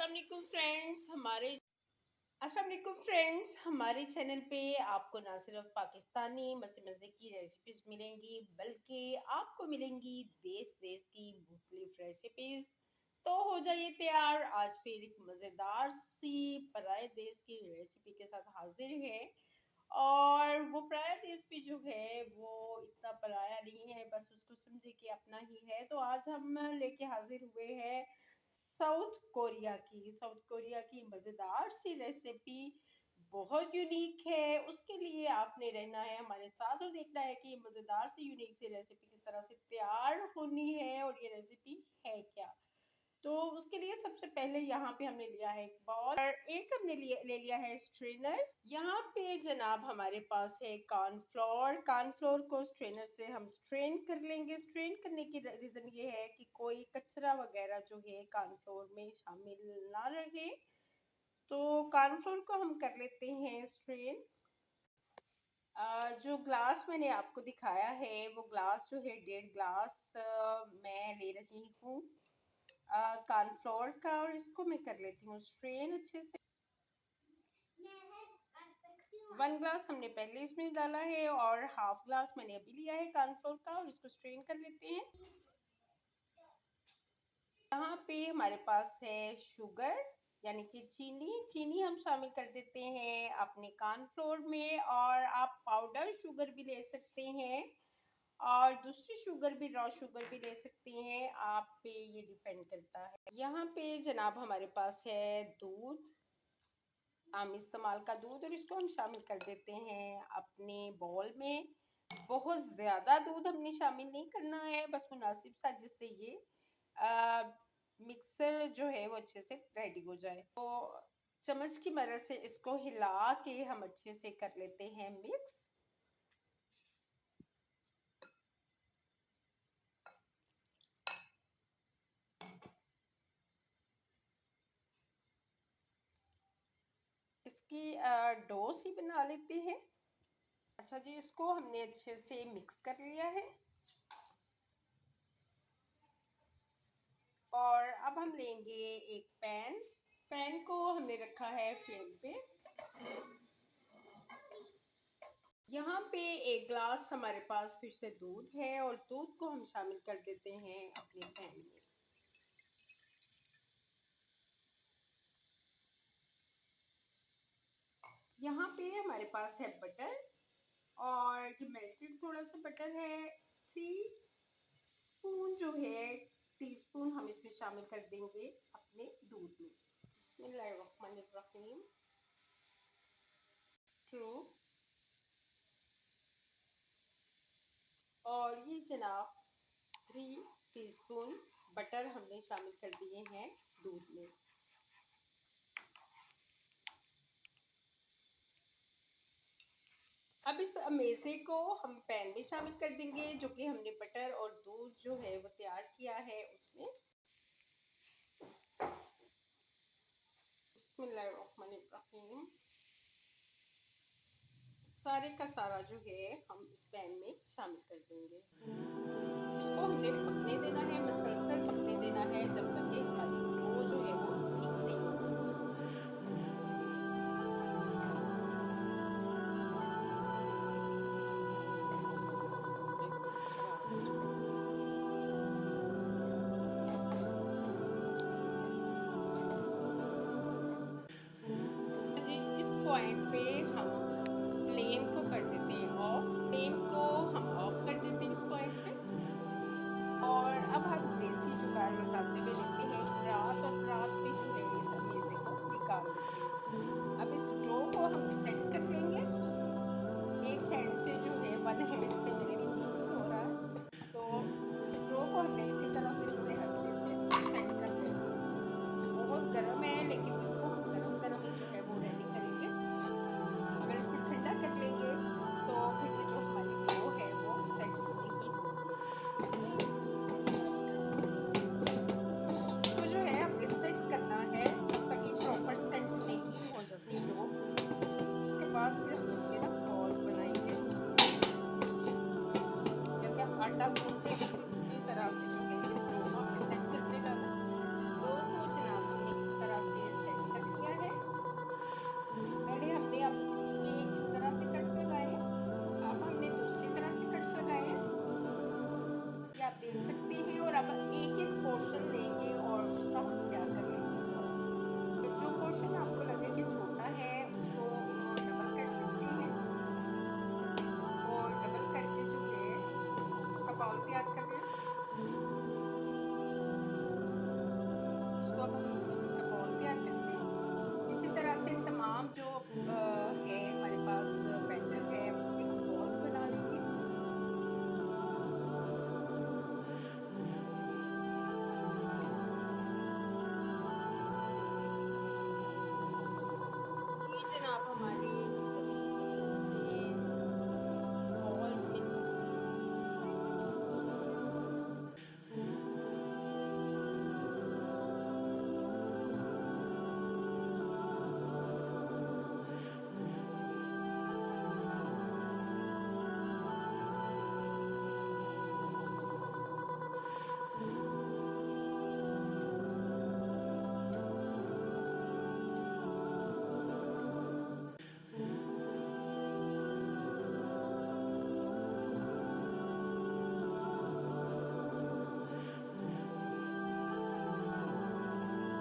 अस्सलाम वालेकुम फ्रेंड्स, हमारे चैनल पे आपको ना सिर्फ पाकिस्तानी मज़े मज़े की रेसिपीज मिलेंगी बल्कि आपको मिलेंगी देश देश की मुख्तलिफ रेसिपीज। तो हो जाइए तैयार, आज फिर एक मज़ेदार सी पराए देश की रेसिपी के साथ हाजिर है। और वो पराया देश भी जो है वो इतना पराया नहीं है, बस उसको समझे कि अपना ही है। तो आज हम लेके हाजिर हुए हैं साउथ कोरिया की मज़ेदार सी रेसिपी। बहुत यूनिक है, उसके लिए आपने रहना है हमारे साथ और देखना है कि ये मज़ेदार सी यूनिक सी रेसिपी किस तरह से तैयार होनी है और ये रेसिपी है क्या। तो उसके लिए सबसे पहले यहाँ पे हमने लिया है एक बॉल और एक हमने ले लिया है स्ट्रेनर। यहाँ पे जनाब हमारे पास है कॉर्नफ्लोर। कॉर्नफ्लोर को स्ट्रेनर से हम स्ट्रेन कर लेंगे। स्ट्रेन करने की रीज़न ये है कि कोई कचरा वगैरह जो है कॉर्नफ्लोर में शामिल ना रहे। तो कॉर्नफ्लोर को हम कर लेते हैं स्ट्रेन। जो ग्लास मैंने आपको दिखाया है वो ग्लास जो है 1.5 ग्लास मैं ले रही हूँ कॉर्नफ्लोर का, और इसको मैं कर लेती हूँ स्ट्रेन अच्छे से। 1 ग्लास हमने पहले इसमें डाला है और हाफ ग्लास मैंने अभी लिया है कॉर्नफ्लोर का, और इसको स्ट्रेन कर लेते हैं। यहाँ पे हमारे पास है शुगर यानी कि चीनी। चीनी हम शामिल कर देते हैं अपने कॉर्नफ्लोर में, और आप पाउडर शुगर भी ले सकते हैं और दूसरी शुगर भी, रॉ शुगर भी ले सकते हैं, आप पे ये डिपेंड करता है। यहाँ पे जनाब हमारे पास है दूध, आम इस्तेमाल का दूध, और इसको हम शामिल कर देते हैं अपने बाउल में। बहुत ज़्यादा दूध हमने शामिल नहीं करना है, बस मुनासिब सा, जिससे ये मिक्सर जो है वो अच्छे से रेडी हो जाए। तो चम्मच की मदद से इसको हिला के हम अच्छे से कर लेते हैं मिक्स। इसकी डो सी बना लेते हैं। अच्छा जी, इसको हमने अच्छे से मिक्स कर लिया है और अब हम लेंगे एक पैन। पैन को हमने रखा है फ्लेम पे। यहाँ पे 1 ग्लास हमारे पास फिर से दूध है और दूध को हम शामिल कर देते हैं अपने पैन में। यहाँ पे हमारे पास है बटर, और ये मेल्टेड थोड़ा सा बटर है। 3 स्पून जो है, टीस्पून हम इसमें शामिल कर देंगे अपने दूध में। बिस्मिल्लाहिर्रहमानिर्रहीम। ट्रू। और ये जनाब 3 टीस्पून बटर हमने शामिल कर दिए हैं दूध में। अब इस मेज़े को हम पैन में शामिल कर देंगे जो कि हमने बटर और दूध जो है वो तैयार किया है उसमें। बिस्मिल्लाहिर्रहमानिर्रहीम। सारे का सारा जो है हम इस पैन में शामिल कर देंगे। इसको हमने पकने देना है, मसलसल पकने देना है जब तक कि हमारी डो जो है वो ठीक नहीं हो जाती। जी, इस पॉइंट पे हम फ्लेम को कर देते हैं ऑफ। फ्लेम को हम ऑफ कर देते हैं इस पॉइंट पे, और अब हम देसी जुगाड़ लगाते हुए देखते हैं अ,